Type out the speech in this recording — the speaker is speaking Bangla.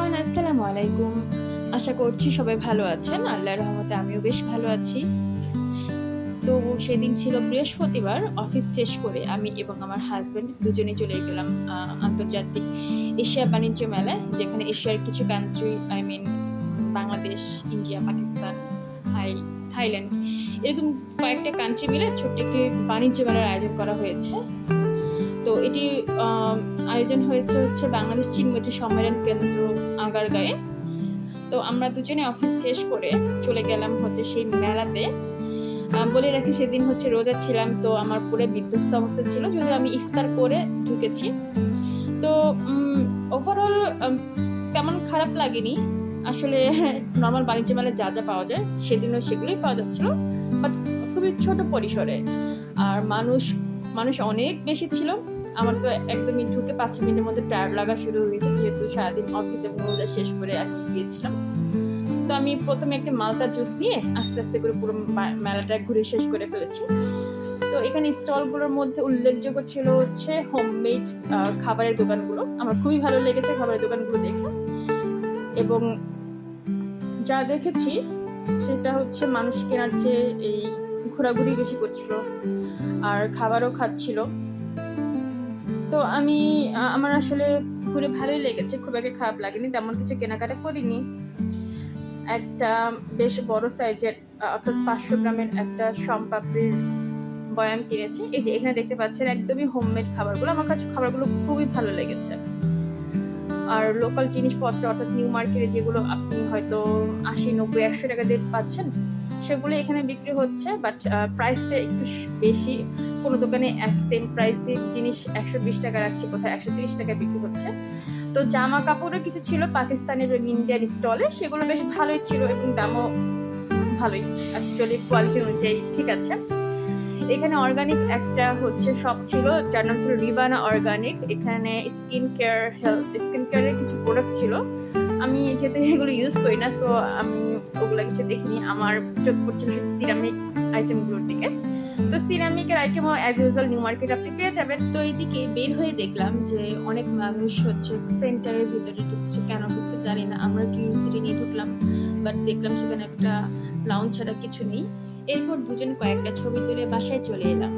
এভরিওয়ান, আসসালামু আলাইকুম। আশা করছি সবাই ভালো আছেন। আল্লাহর রহমতে আমিও বেশ ভালো আছি। তো সেদিন ছিল বৃহস্পতিবার। অফিস শেষ করে আমি এবং আমার হাসব্যান্ড দুজনেই চলে গেলাম আন্তর্জাতিক এশিয়া বাণিজ্য মেলায়, যেখানে এশিয়ার কিছু country Bangladesh, India, Pakistan, Thailand এরকম কয়েকটা কান্ট্রি মিলে ছোট্ট একটি বাণিজ্য মেলার আয়োজন করা হয়েছে। তো এটি আয়োজন হচ্ছে বাংলাদেশ চীন মৈত্রী সম্মেলন কেন্দ্র আগারগাঁয়ে। তো আমরা দুজনে অফিস শেষ করে চলে গেলাম সেই মেলাতে। বলে রাখি, সেদিন রোজা ছিলাম, তো আমার পুরো বিধ্বস্ত অবস্থা ছিল, যদিও আমি ইফতার করে ঢুকেছি। তো ওভারঅল তেমন খারাপ লাগেনি আসলে। নর্মাল বাণিজ্য মেলায় যা যা পাওয়া যায় সেদিনও সেগুলোই পাওয়া যাচ্ছিল, বাট খুবই ছোট পরিসরে। আর মানুষ অনেক বেশি ছিল। আমার তো একদমই ঢুকে 5 মিনিটের মধ্যে টায়ার্ড লাগা শুরু হয়েছে, যেহেতু সারাদিন অফিস এবং রোজা শেষ করে আমি গিয়েছিলাম। তো আমি প্রথমে একটা মালটা জুস নিয়ে আস্তে আস্তে করে পুরো মেলাটা ঘুরে শেষ করে ফেলেছি। তো এখানে স্টলগুলোর মধ্যে উল্লেখযোগ্য ছিল হোমমেড খাবারের দোকানগুলো। আমার খুবই ভালো লেগেছে খাবারের দোকানগুলো দেখে, এবং যা দেখেছি সেটা মানুষ কেনার চেয়ে এই ঘোরাঘুরি বেশি করছিল আর খাবারও খাচ্ছিল। তো আমার আসলে ঘুরে ভালোই লেগেছে, খুব একটা খারাপ লাগেনি। তেমন কিছু কেনাকাটা করিনি। একটা বেশ বড় সাইজের অর্থাৎ 500 গ্রামের একটা শমপাপড়ির বয়াম কিনেছি। এই যে এখানে দেখতে পাচ্ছেন, একদমই হোমমেড খাবারগুলো। আমার কাছে খাবারগুলো খুবই ভালো লেগেছে। আর লোকাল জিনিসপত্র অর্থাৎ নিউ মার্কেটে যেগুলো আপনি হয়তো 80, 90, 100 টাকা দিয়ে পাচ্ছেন, সেগুলো এখানে বিক্রি হচ্ছে, বাট প্রাইসটা একটু বেশি। কোনো দোকানে সেম প্রাইসে জিনিস 120 টাকা রাখছে, কোথায় 130 টাকায় বিক্রি হচ্ছে। তো জামা কাপড়ও কিছু ছিল পাকিস্তানি এবং ইন্ডিয়ান স্টলে, সেগুলো বেশ ভালোই ছিল এবং দামও ভালোই, অ্যাকচুয়ালি কোয়ালিটি অনুযায়ী ঠিক আছে। এখানে অর্গানিক একটা শপ ছিল, যার নাম ছিল রিবানা অর্গানিক। এখানে স্কিন কেয়ারের কিছু প্রোডাক্ট ছিল। আমি যেহেতু এগুলো ইউজ করি না, সো আমি ওগুলো কিছু দেখিনি। আমার চোখ পড়ছিল শুধু সিরামিক আইটেমগুলোর দিকে। তো সিরামিকের আইটেমও অ্যাজ ইউজুয়াল নিউ মার্কেট আপনি পেয়ে যাবেন। তো এইদিকে বের হয়ে দেখলাম যে অনেক মানুষ সেন্টারের ভিতরে ঢুকছে। কেন ঢুকছে জানি না, আমরা কিউরিওসিটি নিয়ে ঢুকলাম, বাট দেখলাম সেখানে একটা লাউঞ্জ ছাড়া কিছু নেই। এরপর দুজন কয়েকটা ছবি তুলে বাসায় চলে এলাম।